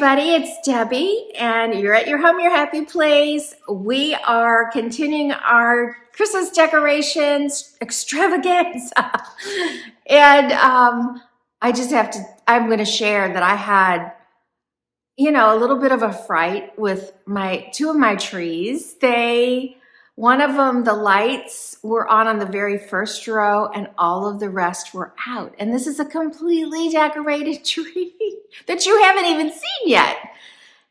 everybody, it's Debbie, and you're at your home, your happy place. We are continuing our Christmas decorations extravaganza. And I'm going to share that I had, a little bit of a fright with two of my trees. One of them, the lights were on the very first row and all of the rest were out. And this is a completely decorated tree that you haven't even seen yet.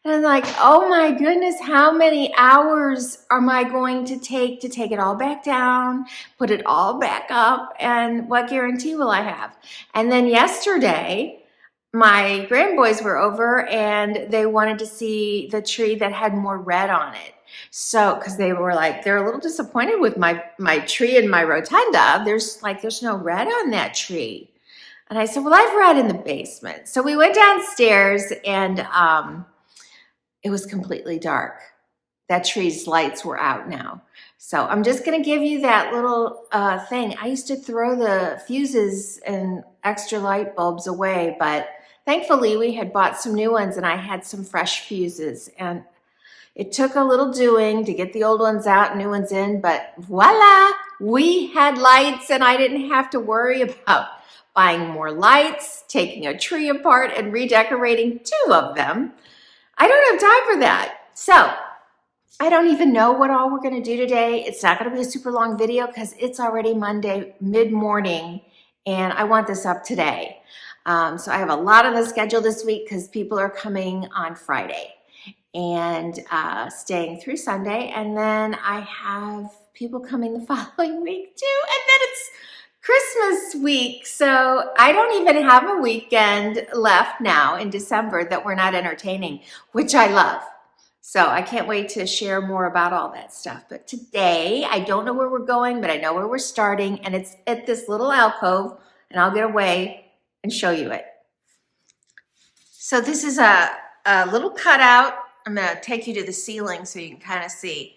And I'm like, oh my goodness, how many hours am I going to take it all back down, put it all back up, and what guarantee will I have? And then yesterday, my grandboys were over and they wanted to see the tree that had more red on it. So, because they're a little disappointed with my tree and my rotunda. There's no red on that tree. And I said, well, I've red in the basement. So we went downstairs and it was completely dark. That tree's lights were out now. So I'm just going to give you that little thing. I used to throw the fuses and extra light bulbs away, but thankfully we had bought some new ones and I had some fresh fuses, and it took a little doing to get the old ones out and new ones in, but voila, we had lights and I didn't have to worry about buying more lights, taking a tree apart and redecorating two of them. I don't have time for that. So I don't even know what all we're going to do today. It's not going to be a super long video because it's already Monday mid-morning and I want this up today. So I have a lot on the schedule this week because people are coming on Friday and staying through Sunday. And then I have people coming the following week too. And then it's Christmas week. So I don't even have a weekend left now in December that we're not entertaining, which I love. So I can't wait to share more about all that stuff. But today, I don't know where we're going, but I know where we're starting. And it's at this little alcove, and I'll get away and show you it. So this is a little cutout. I'm going to take you to the ceiling so you can kind of see.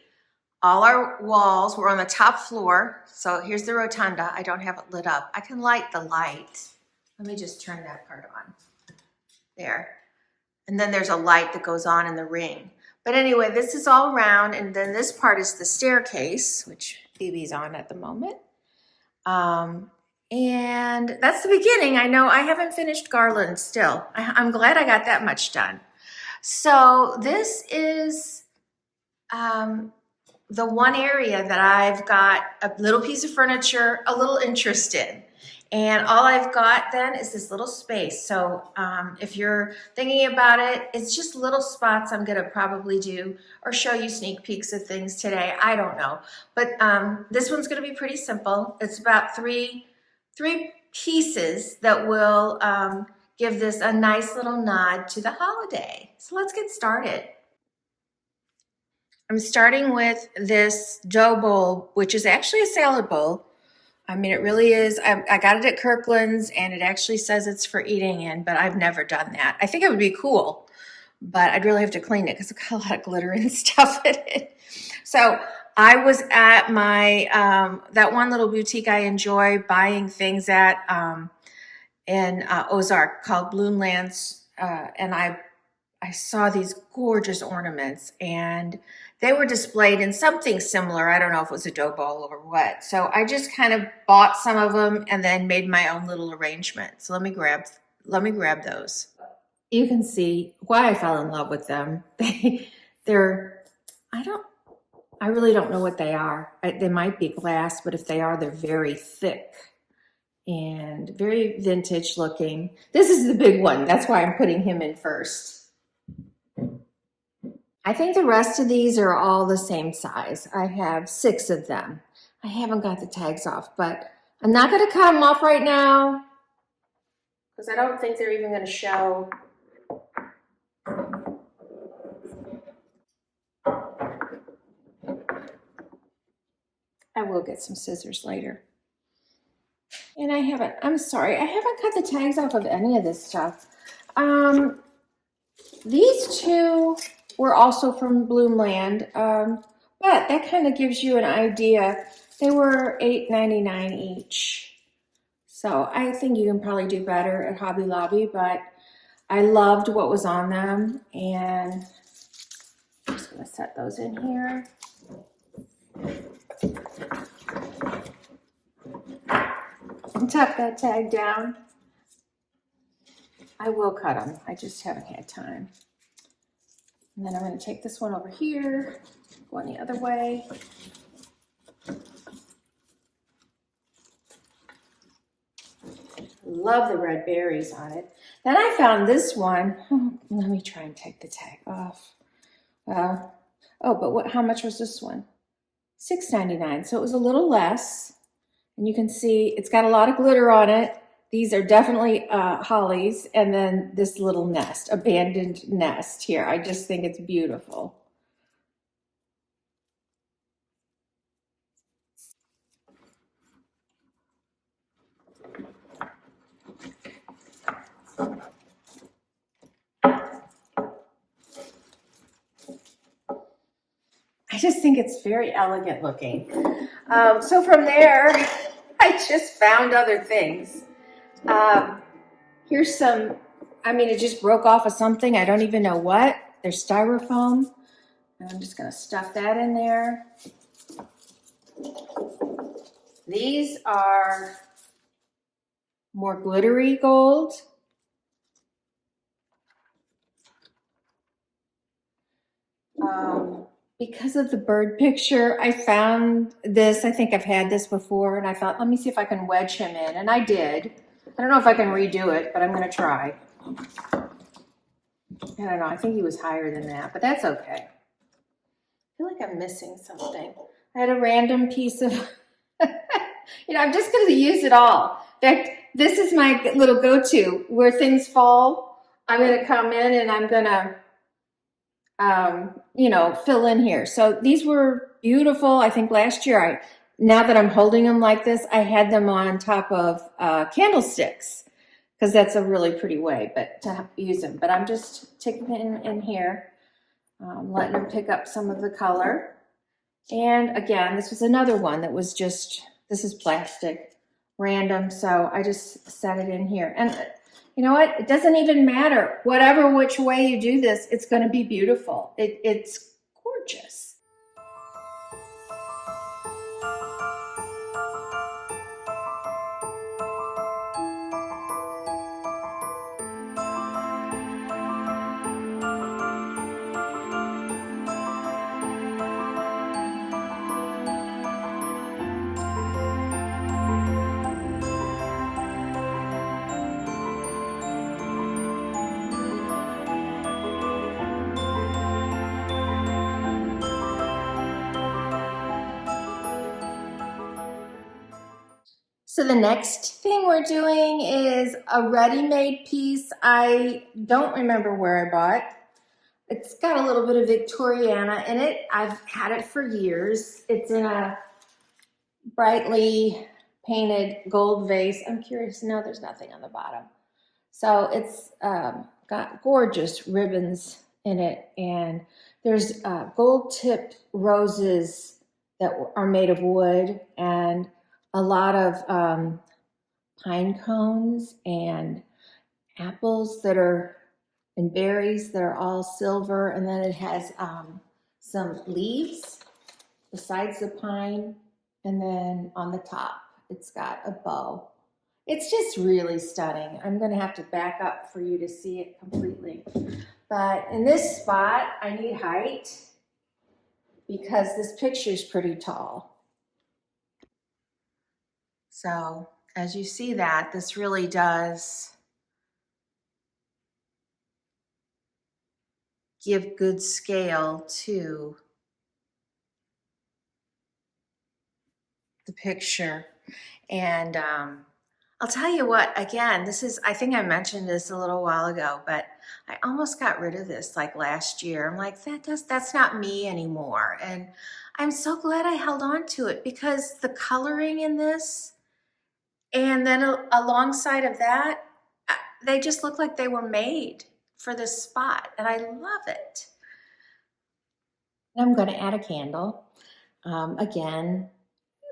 All our walls, we're on the top floor. So here's the rotunda. I don't have it lit up. I can light the light. Let me just turn that part on. There. And then there's a light that goes on in the ring. But anyway, this is all around. And then this part is the staircase, which Phoebe's on at the moment. And that's the beginning. I know I haven't finished Garland still. I'm glad I got that much done. So this is the one area that I've got a little piece of furniture, a little interest in. And all I've got then is this little space. So if you're thinking about it, it's just little spots I'm gonna probably do or show you sneak peeks of things today. I don't know. But this one's gonna be pretty simple. It's about three pieces that will give this a nice little nod to the holiday. So let's get started. I'm starting with this dough bowl, which is actually a salad bowl. I mean, it really is. I got it at Kirkland's and it actually says it's for eating in, but I've never done that. I think it would be cool, but I'd really have to clean it because it's got a lot of glitter and stuff in it. So I was at my, that one little boutique I enjoy buying things at in Ozark called Bloomlands. And I saw these gorgeous ornaments and they were displayed in something similar. I don't know if it was a dough bowl or what. So I just kind of bought some of them and then made my own little arrangement. So let me grab those. You can see why I fell in love with them. I really don't know what they are. They might be glass, but if they are, they're very thick and very vintage looking. This is the big one. That's why I'm putting him in first. I think the rest of these are all the same size. I have 6 of them. I haven't got the tags off, but I'm not going to cut them off right now because I don't think they're even going to show. I will get some scissors later. And I'm sorry, I haven't cut the tags off of any of this stuff. These two were also from Bloomland, but that kind of gives you an idea. They were $8.99 each. So I think you can probably do better at Hobby Lobby, but I loved what was on them, and I'm just gonna set those in here. And tuck that tag down. I will cut them, I just haven't had time. And then I'm gonna take this one over here, going the other way. Love the red berries on it. Then I found this one. Oh, let me try and take the tag off. Oh, but how much was this one? $6.99, so it was a little less. And you can see it's got a lot of glitter on it. These are definitely hollies, and then this little nest, abandoned nest here. I just think it's beautiful. I just think it's very elegant looking. So from there, I just found other things. Here's some, I mean, it just broke off of something. I don't even know what. There's styrofoam. And I'm just gonna stuff that in there. These are more glittery gold. Because of the bird picture, I found this. I think I've had this before, and I thought, let me see if I can wedge him in, and I did. I don't know if I can redo it, but I'm gonna try. I don't know, I think he was higher than that, but that's okay. I feel like I'm missing something. I had a random piece of, I'm just gonna use it all. In fact, this is my little go-to. Where things fall, I'm gonna come in and I'm gonna fill in here. So these were beautiful. I think last year, now that I'm holding them like this, I had them on top of candlesticks, because that's a really pretty way to use them. But I'm just taking it in here, letting them pick up some of the color. And again, this was another one that was just, this is plastic, random. So I just set it in here. And you know what? It doesn't even matter. Whatever which way you do this, it's going to be beautiful. It's gorgeous. So the next thing we're doing is a ready-made piece. I don't remember where I bought. It's got a little bit of Victoriana in it. I've had it for years. It's in a brightly painted gold vase. I'm curious, no, there's nothing on the bottom. So it's got gorgeous ribbons in it, and there's gold-tipped roses that are made of wood, and a lot of pine cones and apples that are, and berries that are all silver. And then it has some leaves besides the pine. And then on the top, it's got a bow. It's just really stunning. I'm gonna have to back up for you to see it completely. But in this spot, I need height because this picture is pretty tall. So as you see that, this really does give good scale to the picture. And I'll tell you what, again, this is, I think I mentioned this a little while ago, but I almost got rid of this like last year. I'm like, that's not me anymore. And I'm so glad I held on to it, because the coloring in this, and then alongside of that, they just look like they were made for this spot, and I love it. I'm going to add a candle. Again,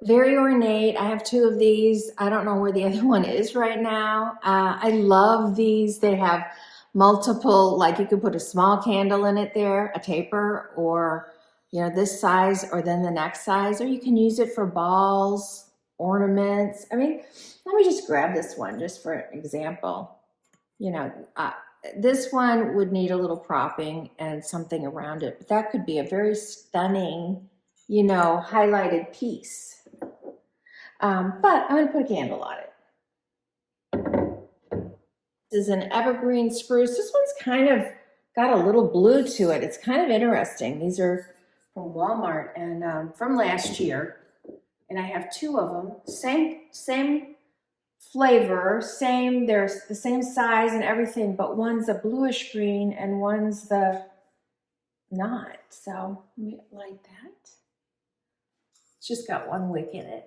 very ornate. I have two of these. I don't know where the other one is right now. I love these. They have multiple, like you could put a small candle in it there, a taper, or, you know, this size or then the next size, or you can use it for balls, ornaments. I mean, let me just grab this one just for example. You know, this one would need a little propping and something around it, but that could be a very stunning, you know, highlighted piece. But I'm going to put a candle on it. This is an evergreen spruce. This one's kind of got a little blue to it. It's kind of interesting. These are from Walmart and from last year. And I have two of them. Same flavor, they're the same size and everything, but one's a bluish green and one's the not. So let me light that. It's just got one wick in it.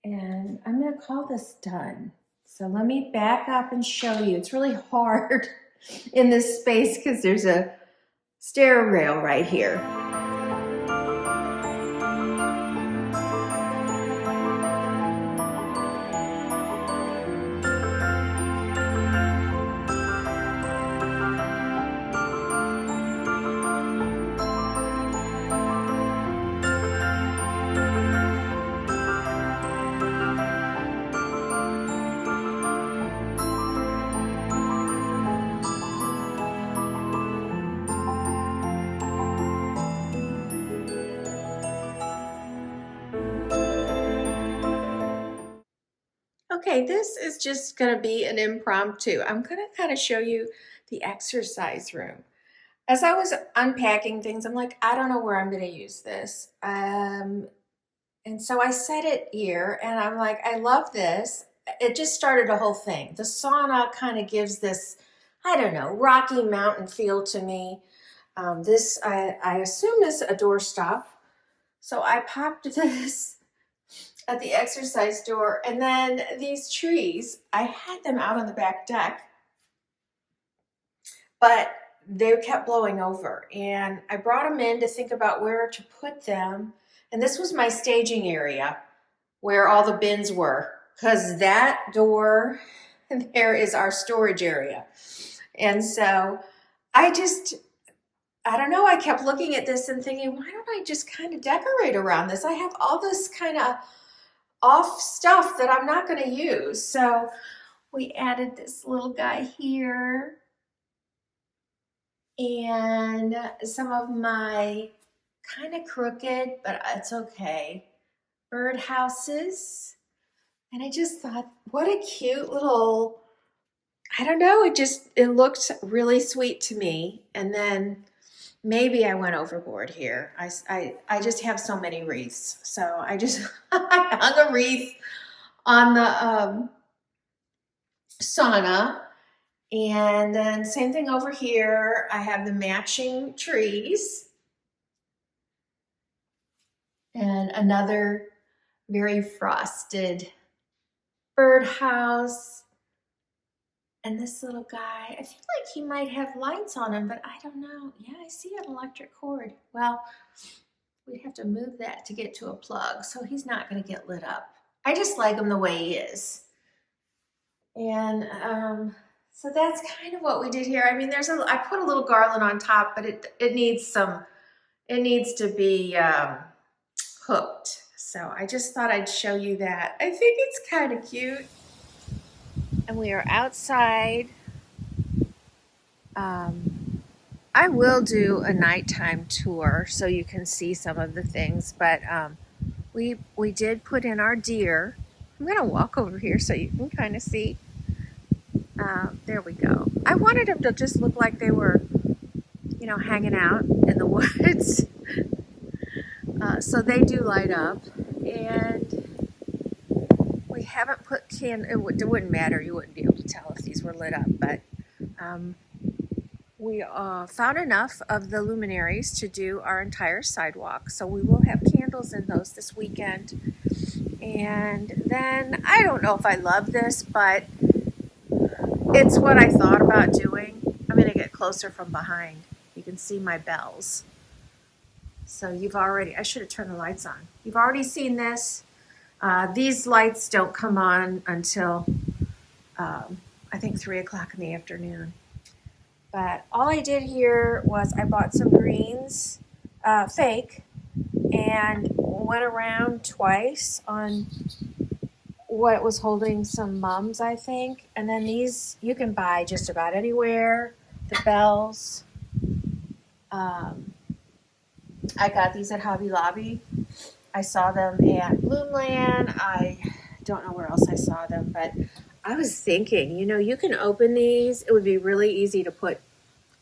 And I'm going to call this done. So let me back up and show you. It's really hard in this space because there's a stair rail right here. Okay, this is just going to be an impromptu. I'm going to kind of show you the exercise room. As I was unpacking things, I'm like, I don't know where I'm going to use this. And so I set it here and I'm like, I love this. It just started a whole thing. The sauna kind of gives this, I don't know, Rocky Mountain feel to me. This, I assume, is a doorstop. So I popped this at the exercise door, and then these trees, I had them out on the back deck, but they kept blowing over, and I brought them in to think about where to put them, and this was my staging area where all the bins were, because that door there is our storage area. And so I don't know, I kept looking at this and thinking, why don't I just kind of decorate around this? I have all this kind of off stuff that I'm not going to use. So we added this little guy here and some of my kind of crooked, but it's okay, bird houses. And I just thought, what a cute little, I don't know, it looked really sweet to me. And then maybe I went overboard here. I just have so many wreaths. So I just I hung a wreath on the sauna. And then same thing over here. I have the matching trees. And another very frosted birdhouse. And this little guy, I feel like he might have lights on him, but I don't know. Yeah, I see an electric cord. Well, we'd have to move that to get to a plug, so he's not going to get lit up. I just like him the way he is. And so that's kind of what we did here. I mean, I put a little garland on top, but it needs to be hooked. So I just thought I'd show you that. I think it's kind of cute. And we are outside. I will do a nighttime tour so you can see some of the things, but we did put in our deer. I'm gonna walk over here so you can kind of see. There we go. I wanted them to just look like they were, you know, hanging out in the woods. So they do light up, and we haven't put it wouldn't matter, you wouldn't be able to tell if these were lit up, but we found enough of the luminaries to do our entire sidewalk, so we will have candles in those this weekend. And then I don't know if I love this, but it's what I thought about doing. I'm going to get closer from behind. You can see my bells. So I should have turned the lights on. You've already seen this. These lights don't come on until I think 3 o'clock in the afternoon. But all I did here was I bought some greens, fake, and went around twice on what was holding some mums, I think. And then these you can buy just about anywhere. The bells. I got these at Hobby Lobby. I saw them at Bloomland. I don't know where else I saw them, but I was thinking, you know, you can open these. It would be really easy to put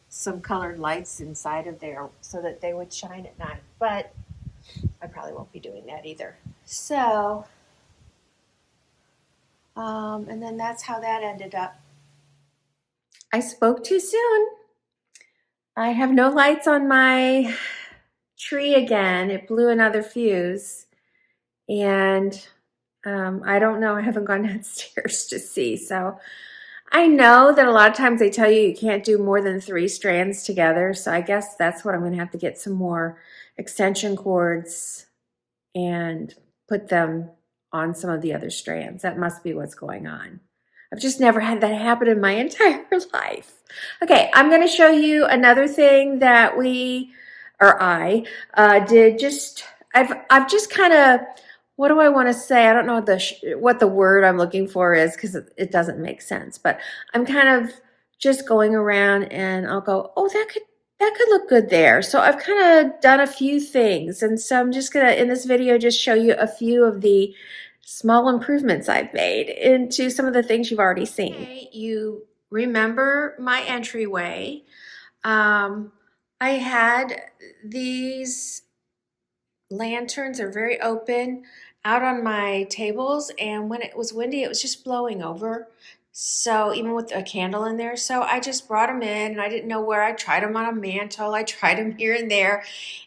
some colored lights inside of there so that they would shine at night, but I probably won't be doing that either. So, and then that's how that ended up. I spoke too soon. I have no lights on my tree again. It blew another fuse, and I don't know. I haven't gone downstairs to see. So I know that a lot of times they tell you can't do more than 3 strands together. So I guess that's what I'm going to have to get some more extension cords and put them on some of the other strands. That must be what's going on. I've just never had that happen in my entire life. Okay, I'm going to show you another thing that I did. I've just kind of, what do I want to say? I don't know what the word I'm looking for is because it doesn't make sense. But I'm kind of just going around and I'll go, oh, that could look good there. So I've kind of done a few things. And so I'm just going to, in this video, just show you a few of the small improvements I've made into some of the things you've already seen. Okay, you remember my entryway. I had these lanterns, are very open, out on my tables, and when it was windy, it was just blowing over. So even with a candle in there, so I just brought them in, and I didn't know where. I tried them on a mantle, I tried them here and there,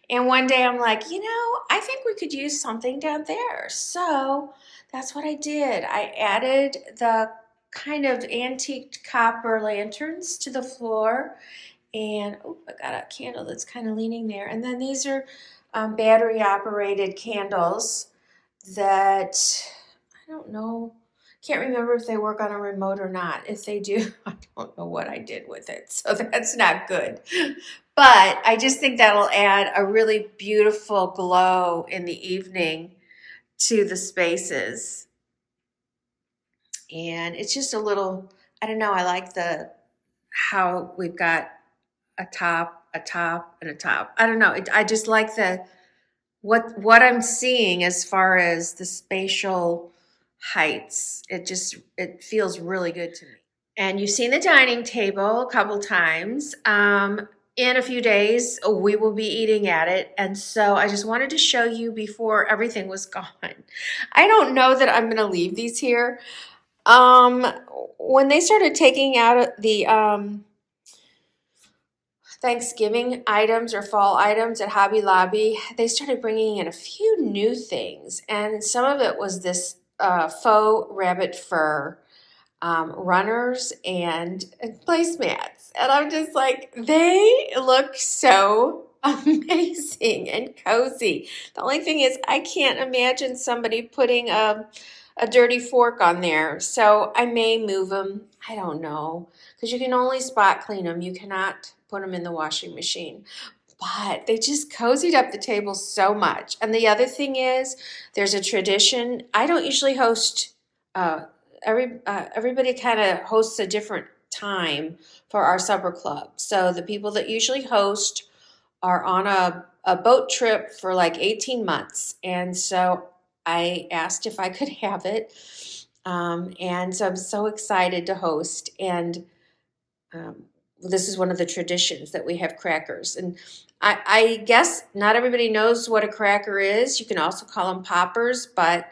and one day I'm like, you know, I think we could use something down there. So that's what I did. I added the kind of antique copper lanterns to the floor, and oh, I got a candle that's kind of leaning there. And then these are battery operated candles that I don't know, can't remember if they work on a remote or not. If they do, I don't know what I did with it, so that's not good. But I just think that'll add a really beautiful glow in the evening to the spaces. And it's just a little, I don't know, I like how we've got a top, and a top. I don't know. I just like what I'm seeing as far as the spatial heights. It feels really good to me. And you've seen the dining table a couple times. In a few days, we will be eating at it. And so I just wanted to show you before everything was gone. I don't know that I'm going to leave these here. When they started taking out the Thanksgiving items or fall items at Hobby Lobby, they started bringing in a few new things, and some of it was this faux rabbit fur runners and placemats, and I'm just like, they look so amazing and cozy. The only thing is, I can't imagine somebody putting a dirty fork on there, so I may move them. I don't know, because you can only spot clean them. You cannot put them in the washing machine. But they just cozied up the table so much. And the other thing is, there's a tradition. I don't usually host. Everybody kind of hosts a different time for our supper club. So the people that usually host are on a boat trip for like 18 months. And so I asked if I could have it. And so I'm so excited to host. And this is one of the traditions that we have crackers. And I guess not everybody knows what a cracker is. You can also call them poppers, but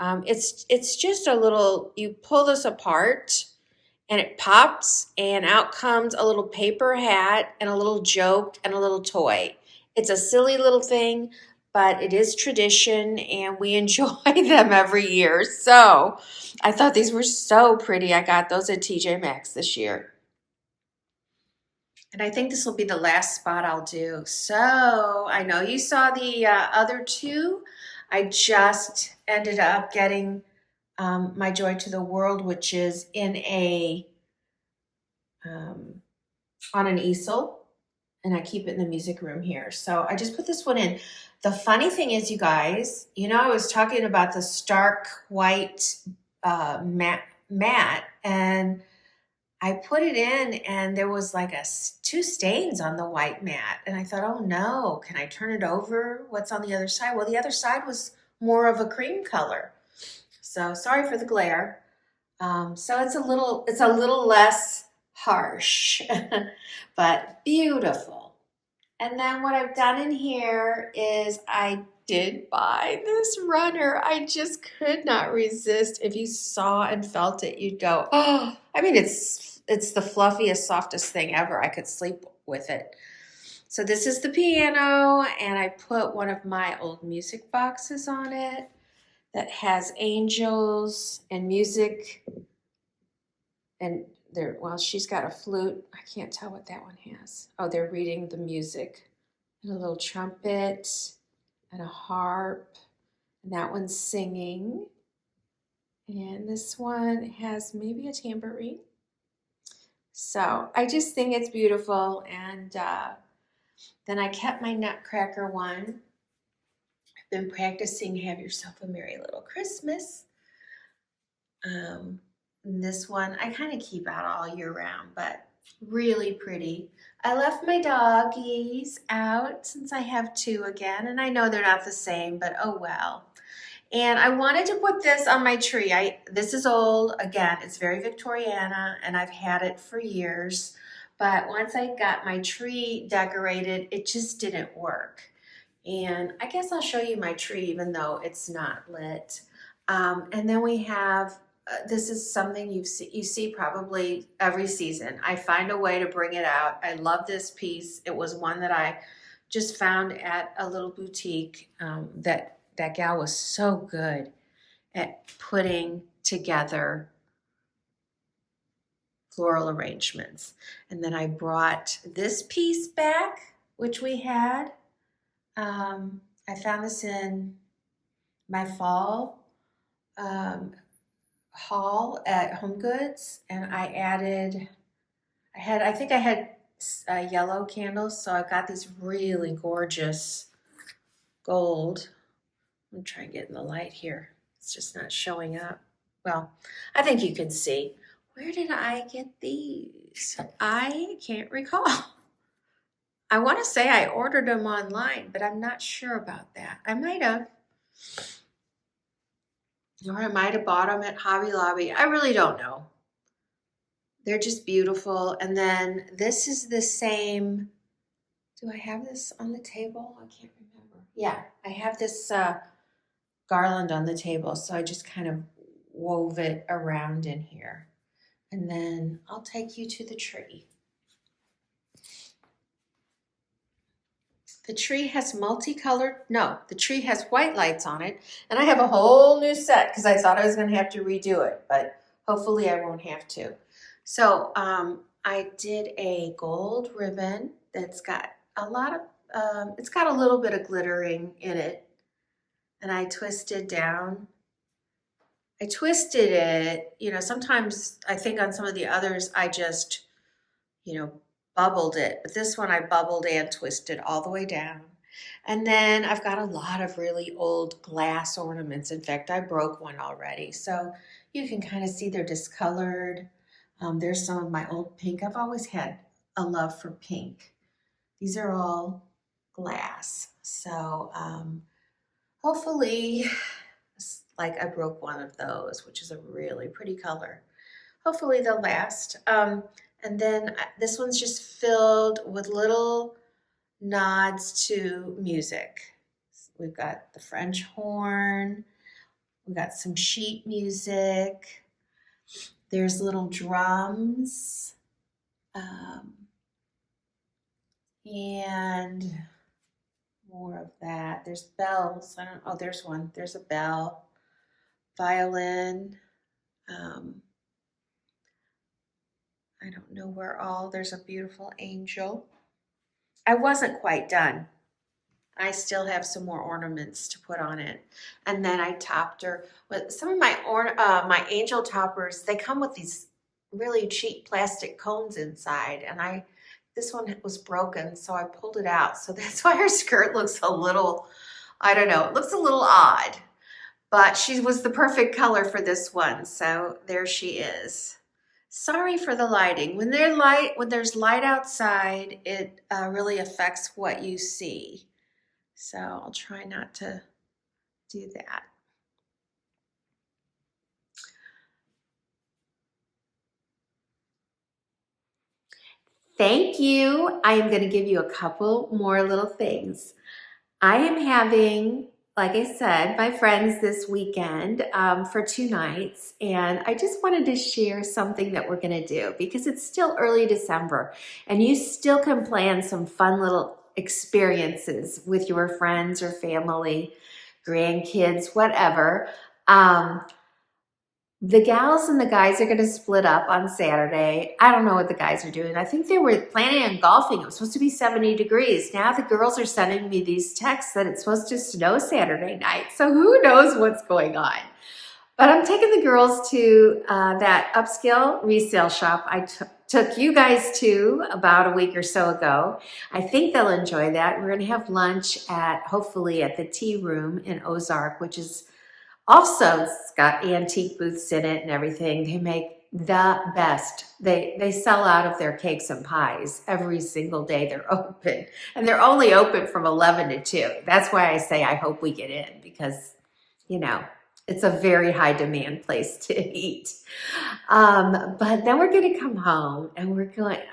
it's just a little, you pull this apart and it pops, and out comes a little paper hat and a little joke and a little toy. It's a silly little thing, but it is tradition, and we enjoy them every year. So I thought these were so pretty. I got those at TJ Maxx this year. And I think this will be the last spot I'll do. So I know you saw the other two. I just ended up getting My Joy to the World, which is in a on an easel, and I keep it in the music room here. So I just put this one in. The funny thing is, you guys, I was talking about the stark white matte, and I put it in, and there was like two stains on the white mat. And I thought, oh no, can I turn it over? What's on the other side? Well, the other side was more of a cream color. So sorry for the glare. So it's a little less harsh, but beautiful. And then what I've done in here is I did buy this runner. I just could not resist. If you saw and felt it, you'd go, oh, I mean, it's the fluffiest, softest thing ever. I could sleep with it. So this is the piano, and I put one of my old music boxes on it that has angels and music. And she's got a flute. I can't tell what that one has. Oh, they're reading the music. And a little trumpet and a harp. And that one's singing. And this one has maybe a tambourine. So I just think it's beautiful. And then I kept my Nutcracker one. I've been practicing Have Yourself a Merry Little Christmas. This one I kind of keep out all year round, but really pretty. I left my doggies out since I have two again, and I know they're not the same, but oh well. And I wanted to put this on my tree. This is old. Again, it's very Victoriana, and I've had it for years. But once I got my tree decorated, it just didn't work. And I guess I'll show you my tree, even though it's not lit. And then we have, this is something you see probably every season. I find a way to bring it out. I love this piece. It was one that I just found at a little boutique. That gal was so good at putting together floral arrangements. And then I brought this piece back, which we had. I found this in my fall haul at Home Goods, and I think I had yellow candles, so I got these really gorgeous gold. I'm trying to get in the light here. It's just not showing up. Well, I think you can see. Where did I get these? I can't recall. I want to say I ordered them online, but I'm not sure about that. I might have. Or I might have bought them at Hobby Lobby. I really don't know. They're just beautiful. And then this is the same. Do I have this on the table? I can't remember. Yeah, I have this garland on the table. So I just kind of wove it around in here. And then I'll take you to the tree. The tree has the tree has white lights on it. And I have a whole new set because I thought I was going to have to redo it, but hopefully I won't have to. So I did a gold ribbon that's got a lot of, it's got a little bit of glittering in it. And I twisted down. I twisted it, sometimes I think on some of the others I just, bubbled it, but this one I bubbled and twisted all the way down. And then I've got a lot of really old glass ornaments. In fact, I broke one already. So you can kind of see they're discolored. There's some of my old pink. I've always had a love for pink. These are all glass. So hopefully, like I broke one of those, which is a really pretty color. Hopefully they'll last. And then this one's just filled with little nods to music. We've got the French horn. We've got some sheet music. There's little drums. And more of that. There's bells. There's one. There's a bell. Violin. I don't know where all. There's a beautiful angel. I wasn't quite done. I still have some more ornaments to put on it. And then I topped her with some of my angel toppers. They come with these really cheap plastic cones inside, and this one was broken, so I pulled it out. So that's why her skirt looks a little, I don't know, it looks a little odd. But she was the perfect color for this one, so there she is. Sorry for the lighting. When there's light outside, it really affects what you see. So I'll try not to do that. Thank you. I am going to give you a couple more little things. I am having, like I said, my friends this weekend for 2 nights, and I just wanted to share something that we're going to do because it's still early December and you still can plan some fun little experiences with your friends or family, grandkids, whatever. The gals and the guys are going to split up on Saturday. I don't know what the guys are doing. I think they were planning on golfing. It was supposed to be 70 degrees. Now the girls are sending me these texts that it's supposed to snow Saturday night. So who knows what's going on? But I'm taking the girls to that upscale resale shop I took you guys to about a week or so ago. I think they'll enjoy that. We're going to have lunch hopefully at the Tea Room in Ozark, which is also, it's got antique booths in it and everything. They make the best. They sell out of their cakes and pies every single day they're open. And they're only open from 11 to 2. That's why I say I hope we get in because, you know, it's a very high demand place to eat. But then we're going to come home and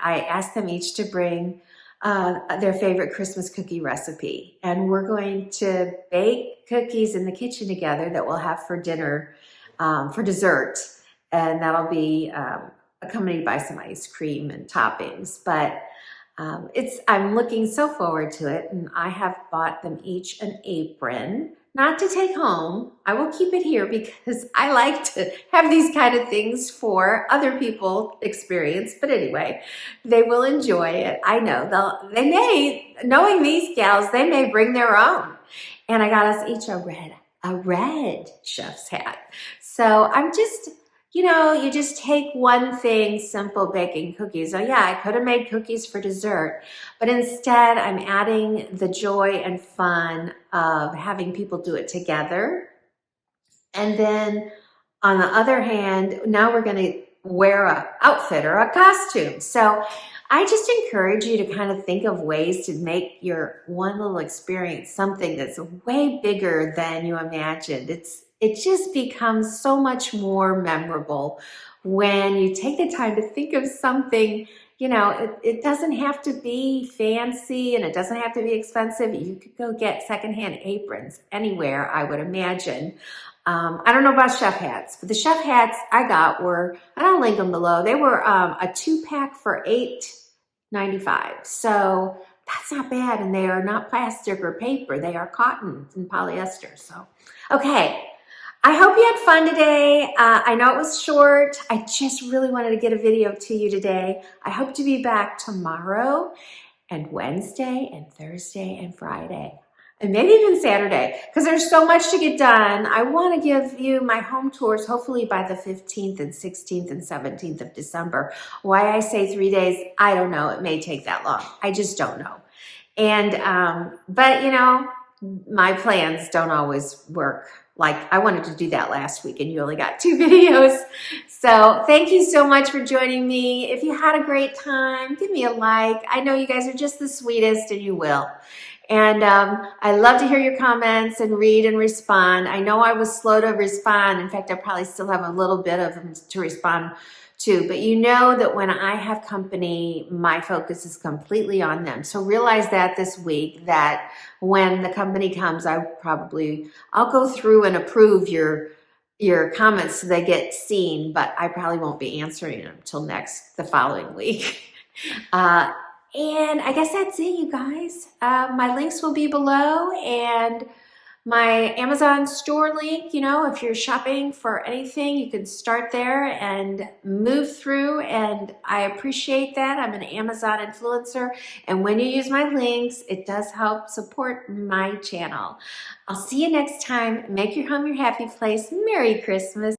I asked them each to bring their favorite Christmas cookie recipe. And we're going to bake cookies in the kitchen together that we'll have for dinner, for dessert. And that'll be accompanied by some ice cream and toppings. But I'm looking so forward to it. And I have bought them each an apron, not to take home. I will keep it here because I like to have these kind of things for other people experience. But anyway, they will enjoy it. I know knowing these gals, they may bring their own. And I got us each a red chef's hat. So I'm just, you just take one thing, simple baking cookies. Oh yeah, I could have made cookies for dessert, but instead I'm adding the joy and fun of having people do it together. And then on the other hand, now we're going to wear an outfit or a costume. So I just encourage you to kind of think of ways to make your one little experience something that's way bigger than you imagined. It just becomes so much more memorable when you take the time to think of something. It doesn't have to be fancy and it doesn't have to be expensive. You could go get secondhand aprons anywhere, I would imagine. I don't know about chef hats, but the chef hats I got were, and I'll link them below, they were a 2-pack for $8.95. So that's not bad. And they are not plastic or paper. They are cotton and polyester. So, okay. I hope you had fun today. I know it was short. I just really wanted to get a video to you today. I hope to be back tomorrow and Wednesday and Thursday and Friday. And maybe even Saturday, because there's so much to get done. I want to give you my home tours, hopefully by the 15th and 16th and 17th of December. Why I say 3 days, I don't know. It may take that long. I just don't know. And, but my plans don't always work. Like I wanted to do that last week and you only got 2 videos. So thank you so much for joining me. If you had a great time, give me a like. I know you guys are just the sweetest and you will. And I love to hear your comments and read and respond. I know I was slow to respond. In fact, I probably still have a little bit of them to respond to. But you know that when I have company, my focus is completely on them. So realize that this week, that when the company comes, I'll go through and approve your comments so they get seen. But I probably won't be answering them until the following week. And I guess that's it, you guys. My links will be below, and My Amazon store link, you know, if you're shopping for anything, you can start there and move through, and I appreciate that. I'm an Amazon influencer, and when you use my links, it does help support my channel. I'll see you next time. Make your home your happy place. Merry Christmas.